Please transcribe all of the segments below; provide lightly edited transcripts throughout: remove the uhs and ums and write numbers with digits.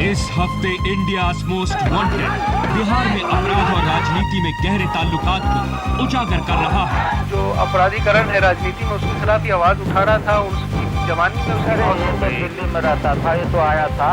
इस हफ्ते India's most wanted Bihar में अपराध और राजनीति में गहरे ताल्लुकात को उजागर कर रहा है। जो अपराधीकरण है राजनीति में, उसके खिलाफ ही आवाज उठा रहा था। उसकी जवानी में उसने दिल्ली में रहता था, ये तो आया था।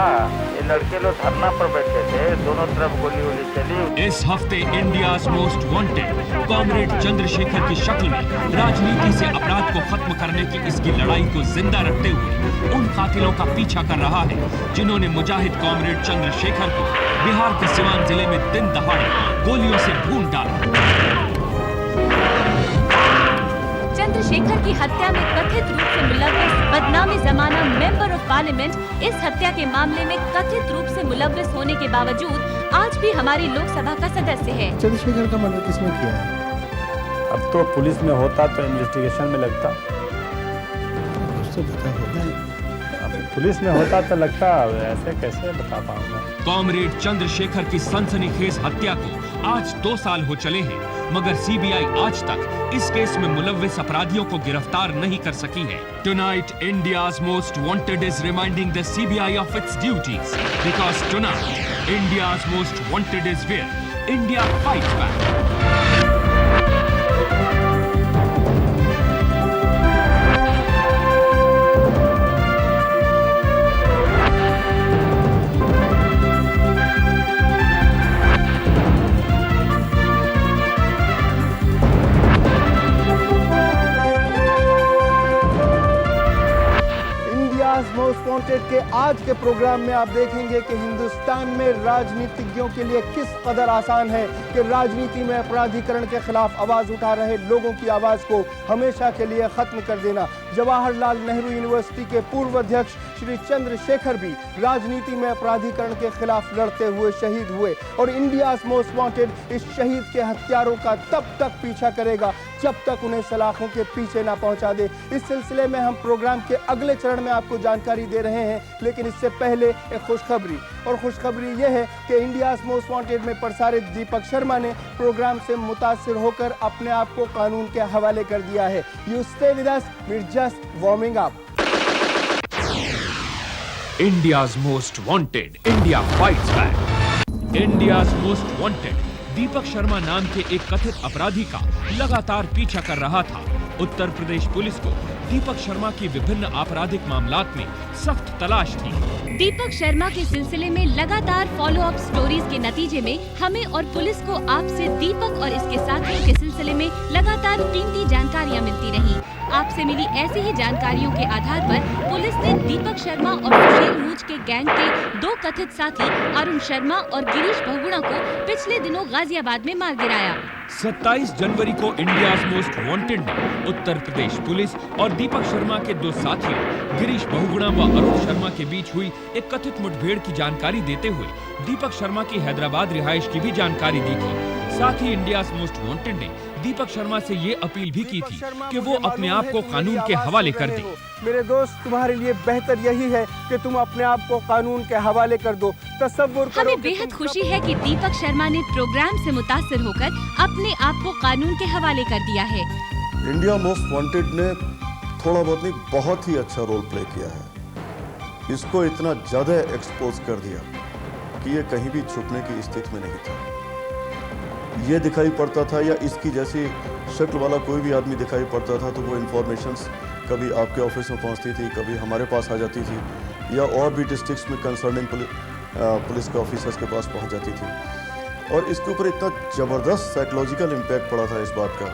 ये लड़के लोग धरना पर बैठे थे, दोनों तरफ गोली वोली चली। इस हफ्ते India's most wanted comrade Chandrashekhar की शक्ल में राजनीति से अपराध को खत्म करने की इसकी लड़ाई को जिंदा रखते हुए उन कातिलों का पीछा कर रहा है जिन्होंने मुजाहिद कॉमरेड चंद्रशेखर को बिहार के सिवान जिले में दिन दहाड़े गोलियों से भून डाला। चंद्रशेखर की हत्या में कथित रूप से मुलव्विस बदनामी जमाना मेंबर ऑफ पार्लियामेंट इस हत्या के मामले में कथित रूप से मुलव्विस होने के बावजूद आज भी हमारी लोकसभा का सदस्य है। चंद्रशेखर का मर्डर किसने किया है? अब तो पुलिस में होता तो इन्वेस्टिगेशन में लगता। उससे पता होगा। पुलिस में होता तो लगता, ऐसे कैसे बता पाऊंगा। कॉमरेड चंद्रशेखर की सनसनीखेज हत्या को आज 2 साल हो चले हैं, मगर सीबीआई आज तक इस केस में मुलव्विस अपराधियों को गिरफ्तार नहीं कर सकी है। Tonight, India's most wanted is reminding the CBI of its duties, because tonight, India's most wanted is where India fights back. Most wanted के आज के प्रोग्राम में आप देखेंगे कि हिंदुस्तान में राजनीतिज्ञों के लिए किस कदर आसान है कि राजनीति में अपराधीकरण के खिलाफ आवाज उठा रहे लोगों की आवाज को हमेशा के लिए खत्म कर देना। जवाहरलाल नेहरू यूनिवर्सिटी के पूर्व अध्यक्ष श्री चंद्रशेखर भी राजनीति में अपराधीकरण के खिलाफ लड़ते हुए शहीद हुए और इंडियाज मोस्ट वांटेड इस शहीद के हत्यारों का तब तक पीछा करेगा जब तक उन्हें सलाखों के पीछे ना पहुंचा दे। इस सिलसिले में हम प्रोग्राम के अगले चरण में आपको जानकारी दे रहे हैं, लेकिन इससे पहले एक खुशखबरी, और खुशखबरी यह है कि इंडियाज मोस्ट वांटेड में प्रसारित दीपक शर्मा ने प्रोग्राम से मुतासिर होकर अपने आप को कानून के हवाले कर दिया है। You stay with us, we are just warming up. India's most wanted, India fights back. India's most wanted Deepak Sharma नाम के एक कथित अपराधी का लगातार पीछा कर रहा था। उत्तर प्रदेश पुलिस को दीपक शर्मा की विभिन्न आपराधिक मामलात में सख्त तलाश थी। दीपक शर्मा के सिलसिले में लगातार फॉलो अप स्टोरीज के नतीजे में हमें और पुलिस को आपसे दीपक और इसके साथियों के सिलसिले में लगातार कीमती जानकारियां मिलती रही। आपसे मिली ऐसी ही जानकारियों के आधार पर पुलिस ने दीपक शर्मा और सुशील मूज के गैंग के 2 कथित साथी अरुण शर्मा और गिरीश बहुगुणा को पिछले दिनों गाजियाबाद में मार गिराया। 27 जनवरी को इंडियाज मोस्ट वांटेड ने उत्तर प्रदेश पुलिस और दीपक शर्मा के 2 साथियों गिरीश बहुगुणा व अरुण शर्मा के बीच हुई एक कथित मुठभेड़ की जानकारी देते हुए दीपक शर्मा की हैदराबाद रिहाइश की भी जानकारी दी थी। साथ ही इंडियाज मोस्ट वांटेड ने दीपक शर्मा से ये अपील भी की थी कि वो अपने आप को कानून के हवाले कर दे। मेरे दोस्त, तुम्हारे लिए बेहतर यही है कि तुम अपने आप को कानून के हवाले कर दो। तसव्वुर करो। हमें बेहद खुशी है कि दीपक शर्मा ने प्रोग्राम से मुतासिर होकर अपने आप को कानून के हवाले कर दिया है। इंडिया मोस्ट वांटेड ने थोड़ा बहुत नहीं, बहुत ही अच्छा रोल प्ले किया है। इसको इतना ज्यादा एक्सपोज कर दिया कि ये कहीं भी छुपने की स्थिति में नहीं था। ये दिखाई पड़ता था या इसकी जैसी शक्ल वाला कोई भी आदमी दिखाई पड़ता था तो वो इंफॉर्मेशंस कभी आपके ऑफिस में पहुंचती थी, कभी हमारे पास आ जाती थी, या और भी डिस्ट्रिक्ट्स में कंसर्निंग पुलिस के ऑफिसर्स के पास पहुंच जाती थी। और इसके ऊपर इतना ज़बरदस्त साइकोलॉजिकल इम्पैक्ट पड़ा था इस बात का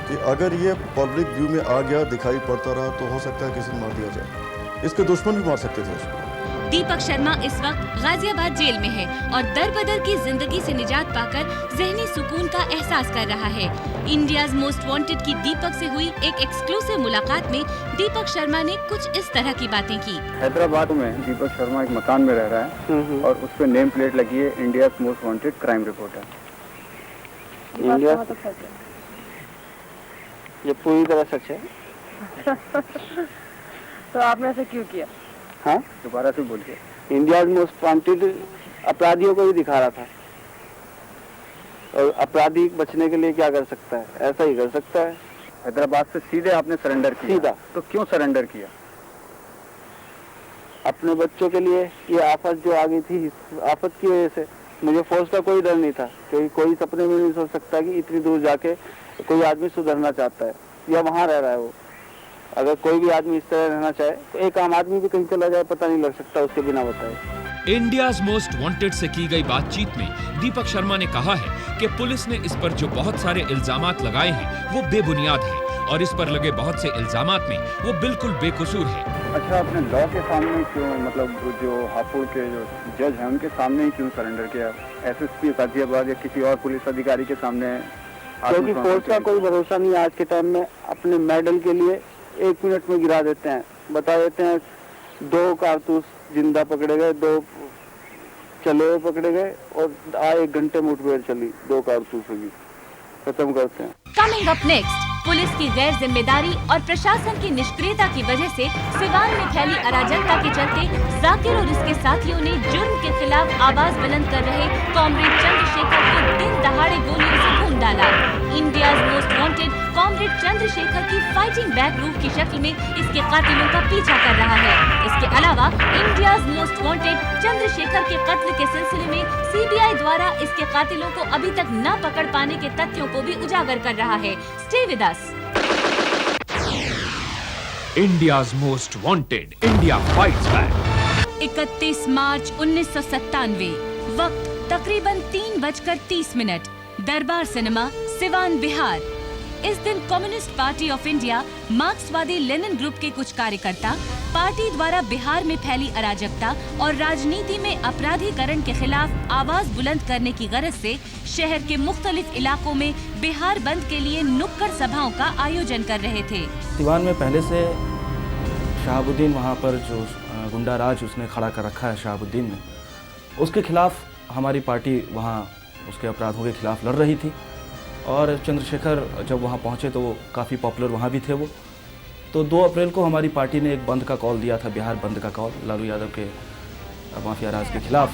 कि अगर ये पब्लिक व्यू में आ गया, दिखाई पड़ता रहा, तो हो सकता है किसी ने मार दिया जाए। इसके दुश्मन भी मार सकते थे उसको। दीपक शर्मा इस वक्त गाजियाबाद जेल में है और दर बदर की जिंदगी से निजात पाकर ज़हनी सुकून का एहसास कर रहा है। इंडियाज मोस्ट वांटेड की दीपक से हुई एक एक्सक्लूसिव मुलाकात में दीपक शर्मा ने कुछ इस तरह की बातें की। हैदराबाद में दीपक शर्मा एक मकान में रह रहा है और उस पर नेम प्लेट लगी है India's most wanted crime reporter. India ये पूरी तरह सच है। तो आपने ऐसा क्यों किया? हाँ, दोबारा से बोलिए। इंडिया मोस्ट वांटेड अपराधियों को भी दिखा रहा था और अपराधी बचने के लिए क्या कर सकता है, ऐसा ही कर सकता है। हैदराबाद से सीधे आपने सरेंडर किया? सीधा। तो क्यों सरेंडर किया? अपने बच्चों के लिए ये आफत जो आ गई थी, इस आफत की वजह से मुझे फौज का कोई डर नहीं था, क्योंकि कोई सपने में नहीं सोच सकता कि इतनी दूर जाके कोई आदमी सुधरना चाहता है या वहाँ रह रहा है वो। अगर कोई भी आदमी इस तरह रहना चाहे तो एक आम आदमी भी कहीं चला जाए, पता नहीं लग सकता उसके बिना बताए। इंडियाज मोस्ट वांटेड से की गई बातचीत में दीपक शर्मा ने कहा है कि पुलिस ने इस पर जो बहुत सारे इल्जामात लगाए हैं वो बेबुनियाद हैं और इस पर लगे बहुत से इल्जामात में वो बिल्कुल बेकसूर है। अच्छा, आपने लॉ के सामने क्यों, मतलब जो हापुड़ के जो जज हैं उनके सामने ही क्यों सरेंडर किया? एसएसपी गाजियाबाद या किसी और पुलिस अधिकारी के सामने? क्योंकि फौज का कोई भरोसा नहीं। आज के टाइम में अपने मेडल के लिए 1 मिनट में गिरा देते हैं, बता देते हैं 2 कारतूस जिंदा पकड़े गए, 2 चले हुए पकड़े गए और 1 घंटे मुठभेड़ चली, 2 कारतूसों की, खत्म करते हैं। कमिंग अप नेक्स्ट, पुलिस की गैर जिम्मेदारी और प्रशासन की निष्क्रियता की वजह से सिवान में फैली अराजकता के चलते जाकिर और इसके साथियों ने जुर्म के खिलाफ आवाज बुलंद कर रहे कॉमरेड चंद्रशेखर को दिन दहाड़े गोलियों से भून डाला। India's most wanted comrade Chandrashekhar की फाइटिंग बैक रूप की शक्ल में इसके कातिलों का पीछा कर रहा है। इसके अलावा इंडियाज मोस्ट वांटेड चंद्रशेखर के कत्ल के सिलसिले में सीबीआई द्वारा इसके कातिलों को अभी तक न पकड़ पाने के तथ्यों को भी उजागर कर रहा है। Stay with us. India's most wanted, India fights back. 31 मार्च 1997, वक्त तकरीबन 3:30, दरबार सिनेमा, सिवान, बिहार। इस दिन कम्युनिस्ट पार्टी ऑफ इंडिया, मार्क्सवादी लेनिन ग्रुप के कुछ कार्यकर्ता पार्टी द्वारा बिहार में फैली अराजकता और राजनीति में अपराधीकरण के खिलाफ आवाज बुलंद करने की गरज से शहर के मुख्तलिफ इलाकों में बिहार बंद के लिए नुक्कड़ सभाओं का आयोजन कर रहे थे। सिवान में पहले से शहाबुद्दीन, वहाँ पर जो गुंडा राज उसने खड़ा कर रखा है शहाबुद्दीन ने, उसके खिलाफ हमारी पार्टी वहाँ उसके अपराधों के खिलाफ लड़ रही थी। और चंद्रशेखर जब वहाँ पहुँचे तो वो काफ़ी पॉपुलर वहाँ भी थे वो। तो 2 अप्रैल को हमारी पार्टी ने एक बंद का कॉल दिया था, बिहार बंद का कॉल, लालू यादव के माफिया राज के खिलाफ।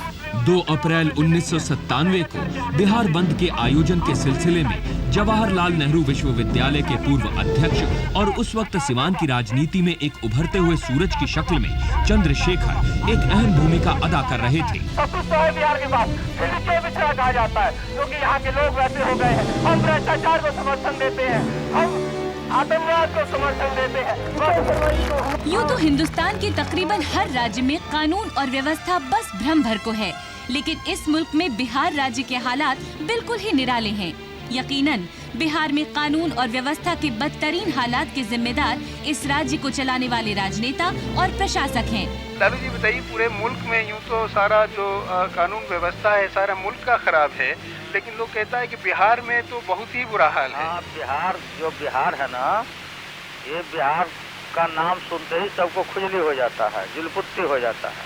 2 अप्रैल 1997 को बिहार बंद के आयोजन के सिलसिले में जवाहरलाल नेहरू विश्वविद्यालय के पूर्व अध्यक्ष और उस वक्त सिवान की राजनीति में एक उभरते हुए सूरज की शक्ल में चंद्रशेखर एक अहम भूमिका अदा कर रहे थे। सब कुछ तो है बिहार के पास, फिर क्यों पिछड़ा कहा जाता है? क्योंकि यहाँ के लोग वैसे हो गए हैं। हम भ्रष्टाचार को समर्थन देते हैं, हम आतंकवाद को समर्थन देते हैं। यूँ तो हिंदुस्तान के तकरीबन हर राज्य में कानून और व्यवस्था बस भ्रम भर को है, लेकिन इस मुल्क में बिहार राज्य के हालात बिल्कुल ही निराले हैं। यकीनन बिहार में कानून और व्यवस्था के बदतरीन हालात के जिम्मेदार इस राज्य को चलाने वाले राजनेता और प्रशासक हैं। लालू जी बताइए, पूरे मुल्क में यूँ तो सारा जो कानून व्यवस्था है सारा मुल्क का खराब है, लेकिन लोग कहता है कि बिहार में तो बहुत ही बुरा हाल है। बिहार है ना, ये बिहार का नाम सुनते ही सबको खुजली हो जाता है, जुलपुत्ती हो जाता है।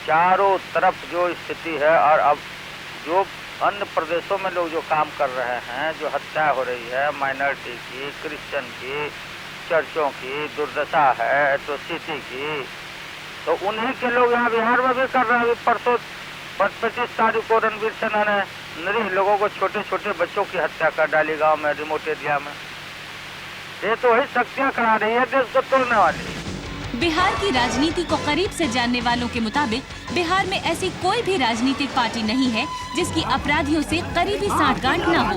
चारों तरफ जो स्थिति है, और अब जो अन्य प्रदेशों में लोग जो काम कर रहे हैं, जो हत्या हो रही है माइनॉरिटी की, क्रिश्चियन की, चर्चों की, दुर्दशा है, एट्रोसिटी की, तो उन्हीं के लोग यहाँ बिहार में भी कर रहे हैं। परसों 25 तारीख को रणवीर सेना ने निरीह लोगों को, छोटे छोटे बच्चों की हत्या कर डाली गांव में, रिमोट एरिया में। ये तो वही शक्तियाँ करा रही है देश को तोड़ने वाली। बिहार की राजनीति को करीब से जानने वालों के मुताबिक बिहार में ऐसी कोई भी राजनीतिक पार्टी नहीं है जिसकी अपराधियों से करीबी साठगांठ न हो।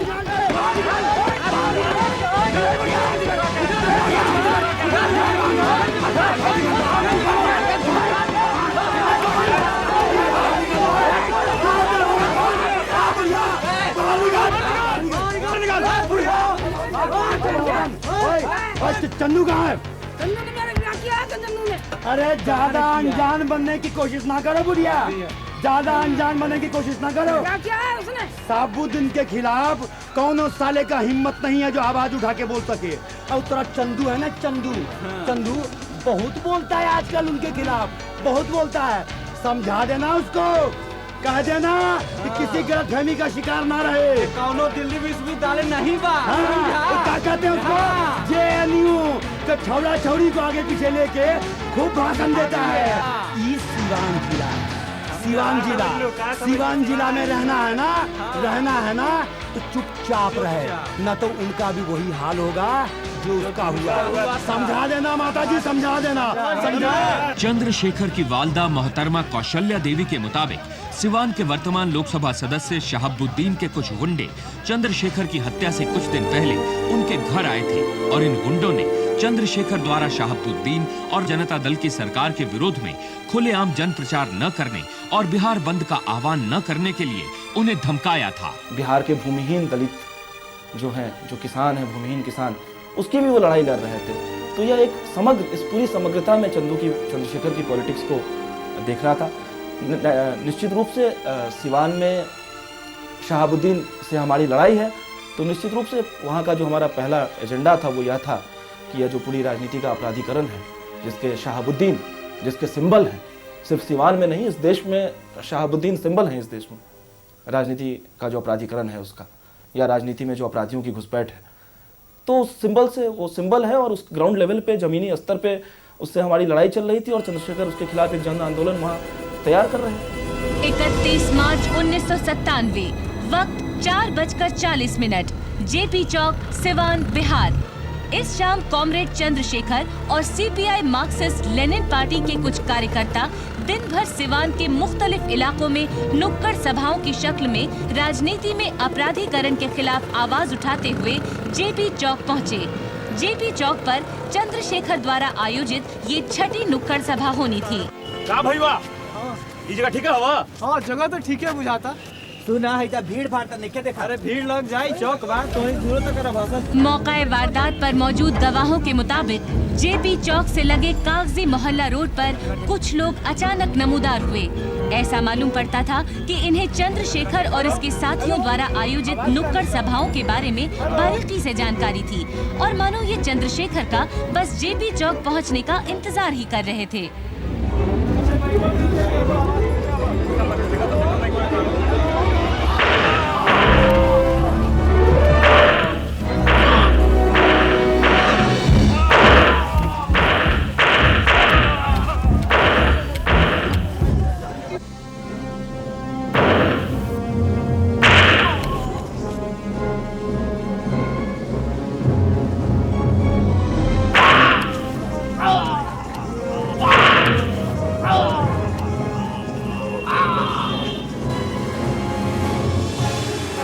चन्नू कहाँ है? अरे ज्यादा अनजान बनने की कोशिश ना करो बुढ़िया, ज्यादा अनजान बनने की कोशिश ना करो। क्या है उसने? साबुद्दीन के खिलाफ कौनो साले का हिम्मत नहीं है जो आवाज उठा के बोल सके। और तेरा चंदू है ना, चंदू बहुत बोलता है आजकल उनके खिलाफ, बहुत बोलता है। समझा देना उसको, कह देना कि किसी गलतफहमी का शिकार ना रहे। कौनो दिल्ली विश्वविद्यालय नहीं बा। तो क्या कहते हैं उसको, JNU के छौड़ा छौड़ी को आगे पीछे लेके खूब भाषण देता है। ये सिवान जिला में रहना है ना, तो चुपचाप रहे, न तो उनका भी वही हाल होगा जो उसका हुआ। समझा देना माता जी, समझा देना, समझा। चंद्रशेखर की वालदा मोहतरमा कौशल्या देवी के मुताबिक सिवान के वर्तमान लोकसभा सदस्य शहाबुद्दीन के कुछ गुंडे चंद्रशेखर की हत्या से कुछ दिन पहले उनके घर आए थे और इन गुंडों ने चंद्रशेखर द्वारा शहाबुद्दीन और जनता दल की सरकार के विरोध में खुलेआम जन प्रचार न करने और बिहार बंद का आह्वान न करने के लिए उन्हें धमकाया था। बिहार के भूमिहीन दलित जो हैं, जो किसान हैं, भूमिहीन किसान, उसकी भी वो लड़ाई लड़ रहे थे। तो यह एक समग्र, इस पूरी समग्रता में चंद्रशेखर की पॉलिटिक्स को देख रहा था। निश्चित रूप से सिवान में शहाबुद्दीन से हमारी लड़ाई है, तो निश्चित रूप से वहाँ का जो हमारा पहला एजेंडा था वो यह था कि यह जो पूरी राजनीति का अपराधीकरण है, जिसके शहाबुद्दीन, जिसके सिंबल हैं, सिर्फ सिवान में नहीं, इस देश में शहाबुद्दीन सिंबल हैं। इस देश में राजनीति का जो अपराधीकरण है उसका, या राजनीति में जो अपराधियों की घुसपैठ है, तो उस सिंबल से, वो सिंबल है और उस ग्राउंड लेवल पे, जमीनी स्तर पे उससे हमारी लड़ाई चल रही थी और चंद्रशेखर उसके खिलाफ एक जन आंदोलन वहाँ तैयार कर रहे हैं। 31 मार्च 1997, वक्त 4:40, जेपी चौक, सिवान, बिहार। इस शाम कॉमरेड चंद्रशेखर और सीपीआई मार्क्सिस्ट लेनिन पार्टी के कुछ कार्यकर्ता दिन भर सिवान के मुख्तलिफ इलाकों में नुक्कड़ सभाओं की शक्ल में राजनीति में अपराधीकरण के खिलाफ आवाज उठाते हुए जेपी चौक पहुँचे। जेपी चौक पर चंद्रशेखर द्वारा आयोजित ये छठी नुक्कड़ सभा होनी थी। का भईवा, ये जगह ठीक है हवा? हाँ, जगह तो ठीक है बुझाता। सुना है भीड़ भाड़ तो नहीं देखा। अरे भीड़ लग जाए चौक बार तो ही दूर तक भाषण। मौका वारदात पर मौजूद गवाहों के मुताबिक जेपी चौक से लगे कागजी मोहल्ला रोड पर कुछ लोग अचानक नमूदार हुए। ऐसा मालूम पड़ता था कि इन्हें चंद्रशेखर और इसके साथियों द्वारा आयोजित नुक्कड़ सभाओं के बारे में बारीकी से जानकारी थी और मानो ये चंद्रशेखर का बस जेपी चौक पहुँचने का इंतजार ही कर रहे थे।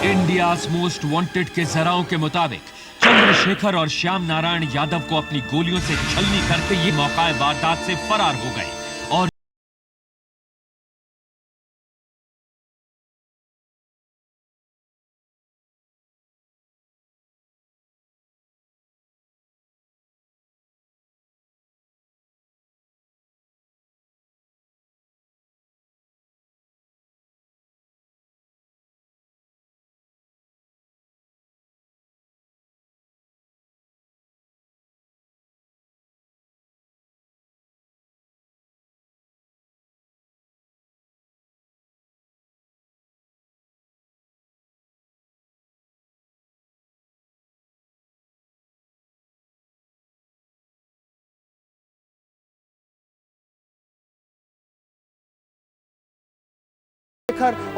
इंडियाज मोस्ट वांटेड के जराओं के मुताबिक चंद्रशेखर और श्याम नारायण यादव को अपनी गोलियों से छलनी करके ये मौका वारदात से फरार हो गए और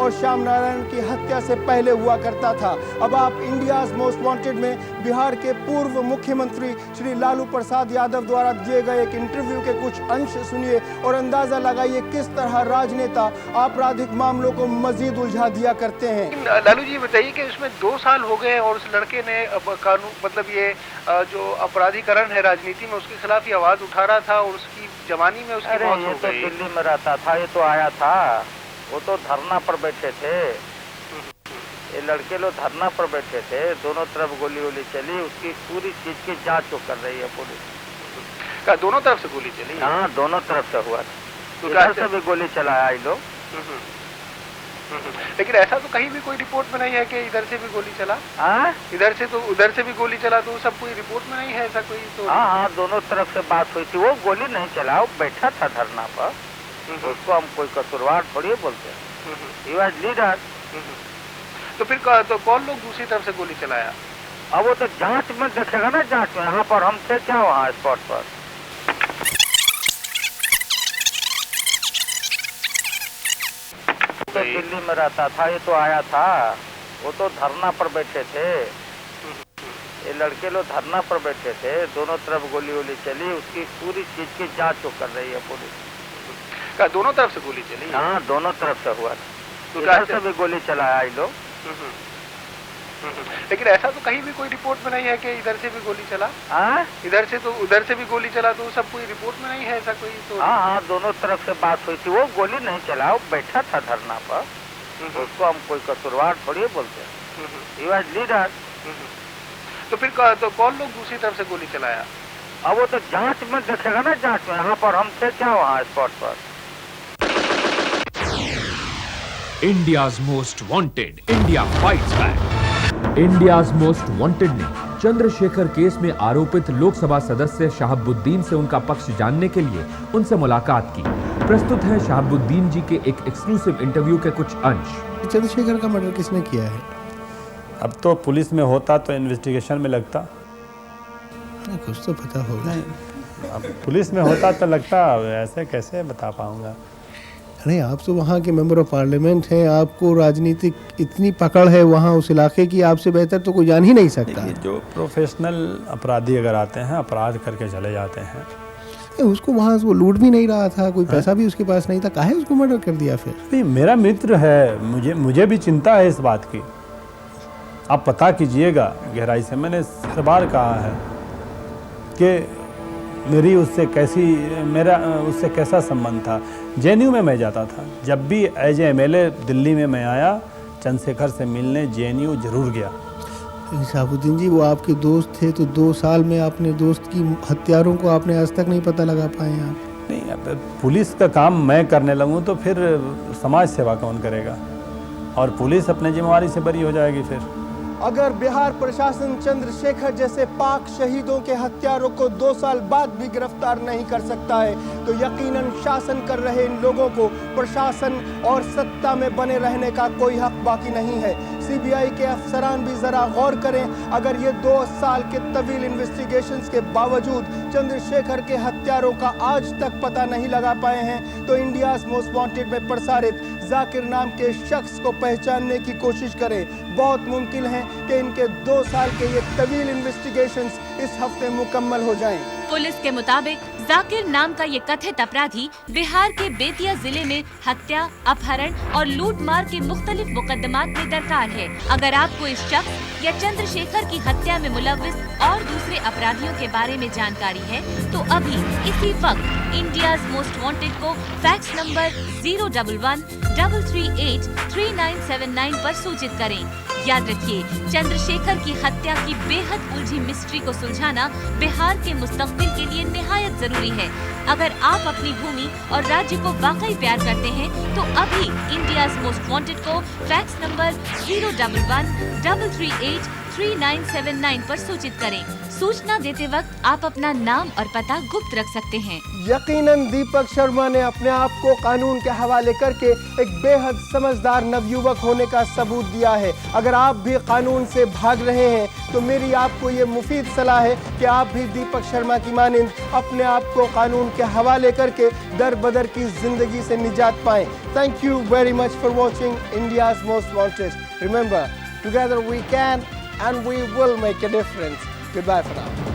और श्याम नारायण की हत्या से पहले हुआ करता था। अब आप इंडियाज मोस्ट वांटेड में बिहार के पूर्व मुख्यमंत्री श्री लालू प्रसाद यादव द्वारा दिए गए एक इंटरव्यू के कुछ अंश सुनिए और अंदाजा लगाइए किस तरह राजनेता आपराधिक मामलों को मजीद उलझा दिया करते हैं। लालू जी बताइए कि इसमें 2 साल हो गए और उस लड़के ने कानून, मतलब ये जो अपराधीकरण है राजनीति में, उसके खिलाफ ये आवाज उठा रहा था और उसकी जवानी में उसकी मौत हो गई। दिल्ली में रहता था, ये तो आया था, वो तो धरना पर बैठे थे। ये लड़के लोग धरना पर बैठे थे, दोनों तरफ गोली वोली चली, उसकी पूरी चीज की जांच कर रही है पुलिस। दोनों तरफ से गोली चली? हाँ, दोनों तरफ से हुआ था। इधर से भी गोली चलाया ये लोग। लेकिन ऐसा तो कहीं भी कोई रिपोर्ट में नहीं है कि इधर से भी गोली चला। इधर से तो उधर से भी गोली चला, तो सब कोई रिपोर्ट में नहीं है ऐसा कोई तो। हाँ, दोनों तरफ से बात हुई थी। वो गोली नहीं चला, वो बैठा था धरना पर, उसको हम कोई कसूरवार थोड़ी बोलते हैं। He was leader। तो फिर तो कौन लोग दूसरी तरफ से गोली चलाया? अब वो तो जांच में देखेगा ना, जांच में। यहाँ पर हम थे क्या वहाँ स्पॉट पर? तो दिल्ली में रहता था, ये तो आया था, वो तो धरना पर बैठे थे। ये लड़के लोग धरना पर बैठे थे, दोनों तरफ गोली वोली चली, उसकी पूरी चीज की जांच वो कर रही है पुलिस। क्या दोनों तरफ से गोली चली? हाँ, दोनों तरफ से हुआ। तो इधर से भी गोली चलाया ये लोग। लेकिन ऐसा तो कहीं भी कोई रिपोर्ट में नहीं है कि इधर से भी गोली चला। इधर से तो उधर से भी गोली चला, तो सब कोई रिपोर्ट में नहीं है ऐसा कोई तो। हाँ, दोनों तरफ से बात हुई थी। वो गोली नहीं चला, वो बैठा था धरना पर, उसको हम कोई कसूरवार थोड़ी बोलते हैं, ही वाज लीडर। तो फिर तो कौन लोग दूसरी तरफ से गोली चलाया? अब वो तो जांच में देखेगा ना, जांच में। यहाँ पर हम थे क्या वहाँ स्पॉट पर? India's most wanted, India fights back. India's most wanted ने चंद्रशेखर केस में आरोपित लोकसभा सदस्य शहाबुद्दीन से उनका पक्ष जानने के लिए उनसे मुलाकात की। प्रस्तुत है शहाबुद्दीन जी के एक एक्सक्लूसिव इंटरव्यू के कुछ अंश। चंद्रशेखर का मर्डर किसने किया है? अब तो पुलिस में होता तो इन्वेस्टिगेशन में लगता। कुछ तो पता होगा। अब पुलिस में होता तो लगता, ऐसे कैसे बता पाऊंगा। नहीं, आप तो वहाँ के मेंबर ऑफ पार्लियामेंट हैं, आपको राजनीतिक इतनी पकड़ है वहाँ उस इलाके की, आपसे बेहतर तो कोई जान ही नहीं सकता। जो प्रोफेशनल अपराधी अगर आते हैं, अपराध करके चले जाते हैं। उसको वहाँ वो लूट भी नहीं रहा था, कोई पैसा भी उसके पास नहीं था, काहे उसको मर्डर कर दिया फिर? नहीं, मेरा मित्र है, मुझे भी चिंता है इस बात की। आप पता कीजिएगा गहराई से। मैंने हर बार कहा है कि मेरा उससे कैसा संबंध था। जेएनयू में मैं जाता था, जब भी एज एमएलए दिल्ली में मैं आया चंद्रशेखर से मिलने जेएनयू जरूर गया। शहाबुद्दीन जी, वो आपके दोस्त थे, तो 2 साल में अपने दोस्त की हत्यारों को आपने आज तक नहीं पता लगा पाए आप? नहीं, अब पुलिस का काम मैं करने लगूँ तो फिर समाज सेवा कौन करेगा, और पुलिस अपने जिम्मेवारी से बरी हो जाएगी। फिर अगर बिहार प्रशासन चंद्रशेखर जैसे पाक शहीदों के हत्यारों को 2 साल बाद भी गिरफ्तार नहीं कर सकता है, तो यकीनन शासन कर रहे इन लोगों को प्रशासन और सत्ता में बने रहने का कोई हक बाकी नहीं है। सीबीआई के अफसरान भी जरा गौर करें, अगर ये 2 साल के तवील इन्वेस्टिगेशंस के बावजूद चंद्रशेखर के हत्यारों का आज तक पता नहीं लगा पाए हैं, तो इंडियाज मोस्ट वांटेड में प्रसारित जाकिर नाम के शख्स को पहचानने की कोशिश करें। बहुत मुमकिन है कि इनके 2 साल के ये तवील इन्वेस्टिगेशंस इस हफ्ते मुकम्मल हो जाएं। पुलिस के मुताबिक जाकिर नाम का ये कथित अपराधी बिहार के बेतिया जिले में हत्या, अपहरण और लूटमार के मुख्तलिफ मुकदमात में दरकार है। अगर आपको इस शख्स या चंद्रशेखर की हत्या में मुलव्विस और दूसरे अपराधियों के बारे में जानकारी है, तो अभी इसी वक्त इंडियाज मोस्ट वांटेड को फैक्स नंबर 011-338-3979 पर सूचित करें। याद रखिए, चंद्रशेखर की हत्या की बेहद उलझी मिस्ट्री को सुलझाना बिहार के मुस्तकबिल के लिए निहायत जरूरी है। अगर आप अपनी भूमि और राज्य को वाकई प्यार करते हैं, तो अभी इंडियाज मोस्ट वांटेड को फैक्स नंबर 011-338-3979 पर सूचित करें। सूचना देते वक्त आप अपना नाम और पता गुप्त रख सकते हैं। यकीनन दीपक शर्मा ने अपने आप को कानून के हवाले करके एक बेहद समझदार नवयुवक होने का सबूत दिया है। अगर आप भी कानून से भाग रहे हैं, तो मेरी आपको ये मुफीद सलाह है कि आप भी दीपक शर्मा की मानिंद अपने आप को कानून के हवाले करके दर बदर की जिंदगी से निजात पाएं। Thank you very much for watching India's most wanted. Remember, together we can and we will make a difference. Goodbye for now.